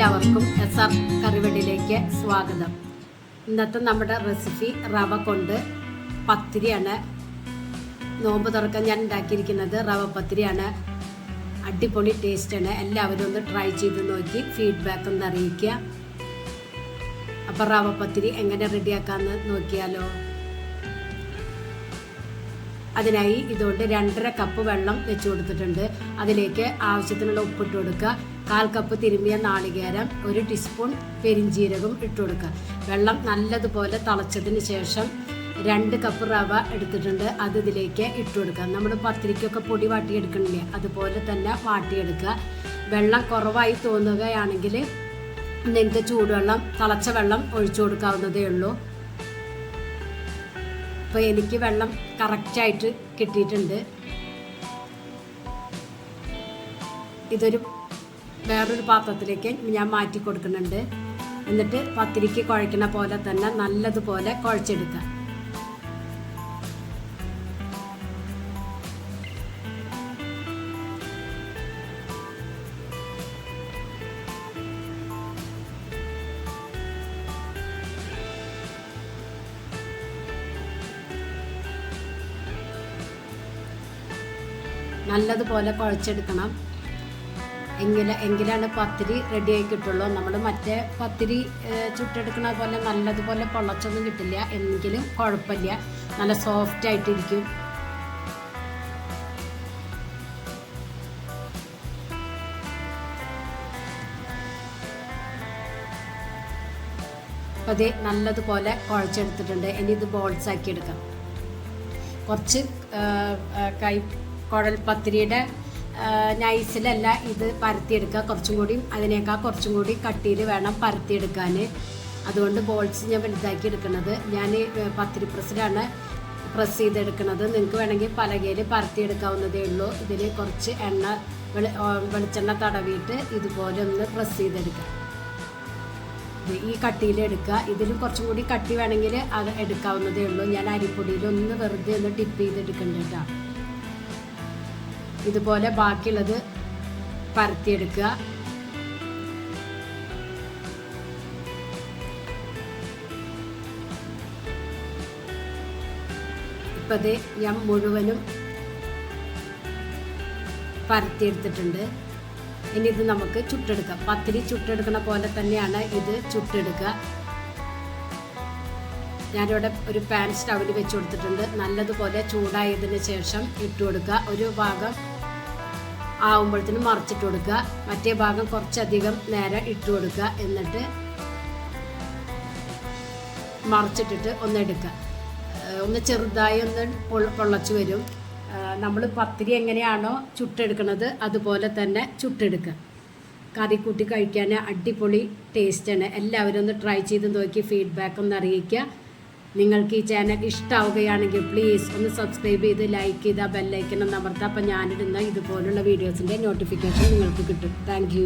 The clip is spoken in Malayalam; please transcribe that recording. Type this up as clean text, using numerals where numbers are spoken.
എല്ലാവർക്കും SR കറിവെടിയിലേക്ക് സ്വാഗതം. ഇന്നത്തെ നമ്മുടെ റെസിപ്പി റവ കൊണ്ട് പത്തിരിയാണ്. നോമ്പ് തുറക്കാൻ ഞാൻ ഉണ്ടാക്കിയിരിക്കുന്നത് റവ പത്തിരിയാണ്. അടിപൊളി ടേസ്റ്റാണ്. എല്ലാവരും ഒന്ന് ട്രൈ ചെയ്ത് നോക്കി ഫീഡ്ബാക്ക് ഒന്ന് അറിയിക്കുക. അപ്പോൾ റവ പത്തിരി എങ്ങനെ റെഡിയാക്കാമെന്ന് നോക്കിയാലോ. അതിനായി ഇതുകൊണ്ട് 2.5 കപ്പ് വെള്ളം വെച്ച് കൊടുത്തിട്ടുണ്ട്. അതിലേക്ക് ആവശ്യത്തിനുള്ള ഉപ്പിട്ട് കൊടുക്കുക. 1/4 കപ്പ് തിരുമ്മിയ നാളികേരം, 1 ടീസ്പൂൺ പെരിഞ്ജീരകം ഇട്ട് കൊടുക്കുക. വെള്ളം നല്ലതുപോലെ തിളച്ചതിന് ശേഷം 2 കപ്പ് റവ എടുത്തിട്ടുണ്ട്. അത് ഇതിലേക്ക് ഇട്ട് കൊടുക്കുക. നമ്മൾ പത്തിരിക്കൊക്കെ പൊടി വാട്ടിയെടുക്കണില്ലേ, അതുപോലെ തന്നെ വാട്ടിയെടുക്കുക. വെള്ളം കുറവായി തോന്നുകയാണെങ്കിൽ നിങ്ങൾക്ക് ചൂടുവെള്ളം, തിളച്ച വെള്ളം ഒഴിച്ചു കൊടുക്കാവുന്നതേ ഉള്ളൂ. അപ്പോൾ എനിക്ക് വെള്ളം കറക്റ്റായിട്ട് കിട്ടിയിട്ടുണ്ട്. ഇതൊരു വേറൊരു പാത്രത്തിലേക്ക് ഞാൻ മാറ്റി കൊടുക്കുന്നുണ്ട്. എന്നിട്ട് പത്തിരിക്ക് കുഴക്കുന്ന പോലെ തന്നെ നല്ലതുപോലെ കുഴച്ചെടുക്കുക. നല്ലതുപോലെ കുഴച്ചെടുക്കണം. എങ്കിലാണ് പത്തിരി റെഡിയായി കിട്ടുള്ളൂ. നമ്മൾ മറ്റേ പത്തിരി ചുട്ടെടുക്കണ പോലെ നല്ലതുപോലെ പൊള്ളച്ചൊന്നും കിട്ടില്ല. എങ്കിലും കുഴപ്പമില്ല, നല്ല സോഫ്റ്റ് ആയിട്ടിരിക്കും. അപ്പോൾ അത് നല്ലതുപോലെ കുഴച്ചെടുത്തിട്ടുണ്ട്. ഇനി ഇത് ബോൾസ് ആക്കി എടുക്കാം. കുറച്ച് കുഴൽ പത്തിരിയുടെ നൈസിലല്ല ഇത് പരത്തിയെടുക്കുക. കുറച്ചും കൂടി കട്ടിയിൽ വേണം പരത്തിയെടുക്കാൻ. അതുകൊണ്ട് ബോൾസ് ഞാൻ വലുതാക്കി എടുക്കുന്നത്. ഞാൻ പത്തിരി പ്രസ്സിലാണ് പ്രസ് ചെയ്തെടുക്കുന്നത്. നിങ്ങൾക്ക് വേണമെങ്കിൽ പലകയിൽ പരത്തിയെടുക്കാവുന്നതേ ഉള്ളൂ. ഇതിൽ കുറച്ച് വെളിച്ചെണ്ണ തടവിയിട്ട് ഇതുപോലെ ഒന്ന് പ്രസ് ചെയ്തെടുക്കുക. ഈ കട്ടിയിലെടുക്കുക. ഇതിലും കുറച്ചും കൂടി കട്ടി വേണമെങ്കിൽ അത് എടുക്കാവുന്നതേ ഉള്ളൂ. ഞാൻ അരിപ്പൊടിയിൽ ഒന്ന് വെറുതെ ഒന്ന് ടിപ്പ് ചെയ്തെടുക്കുന്നുണ്ട് കേട്ടോ. ഇതുപോലെ ബാക്കിയുള്ളത് പരത്തിയെടുക്കുക. ഇപ്പം അത് ഞാൻ മുഴുവനും പരത്തിയെടുത്തിട്ടുണ്ട്. ഇനി ഇത് നമുക്ക് ചുട്ടെടുക്കാം. പത്തിരി ചുട്ടെടുക്കണ പോലെ തന്നെയാണ് ഇത് ചുട്ടെടുക്കുക. ഞാനിവിടെ ഒരു പാൻ സ്റ്റൗവിൽ വെച്ച് കൊടുത്തിട്ടുണ്ട്. നല്ലതുപോലെ ചൂടായതിന് ശേഷം ഇട്ട് കൊടുക്കുക. ഒരു ഭാഗം ആവുമ്പോഴത്തേനും മറിച്ചിട്ട് കൊടുക്കുക. മറ്റേ ഭാഗം കുറച്ചധികം നേരം ഇട്ട് കൊടുക്കുക. എന്നിട്ട് മറിച്ചിട്ടിട്ട് ഒന്ന് എടുക്കുക. ഒന്ന് ചെറുതായി ഒന്ന് പൊള്ളച്ച് വരും. നമ്മൾ പത്തിരി എങ്ങനെയാണോ ചുട്ടെടുക്കുന്നത് അതുപോലെ തന്നെ ചുട്ടെടുക്കുക. കറി കൂട്ടി കഴിക്കാൻ അടിപൊളി ടേസ്റ്റാണ്. എല്ലാവരും ഒന്ന് ട്രൈ ചെയ്ത് നോക്കി ഫീഡ്ബാക്ക് ഒന്ന് അറിയിക്കുക. നിങ്ങൾക്ക് ഈ ചാനൽ ഇഷ്ടമാവുകയാണെങ്കിൽ പ്ലീസ് ഒന്ന് സബ്സ്ക്രൈബ് ചെയ്ത് ലൈക്ക് ചെയ്താൽ ബെല്ലൈക്കൺ ഒന്ന് അമർത്താം. അപ്പോൾ ഞാനിടുന്ന ഇതുപോലുള്ള വീഡിയോസിൻ്റെ നോട്ടിഫിക്കേഷൻ നിങ്ങൾക്ക് കിട്ടും. താങ്ക്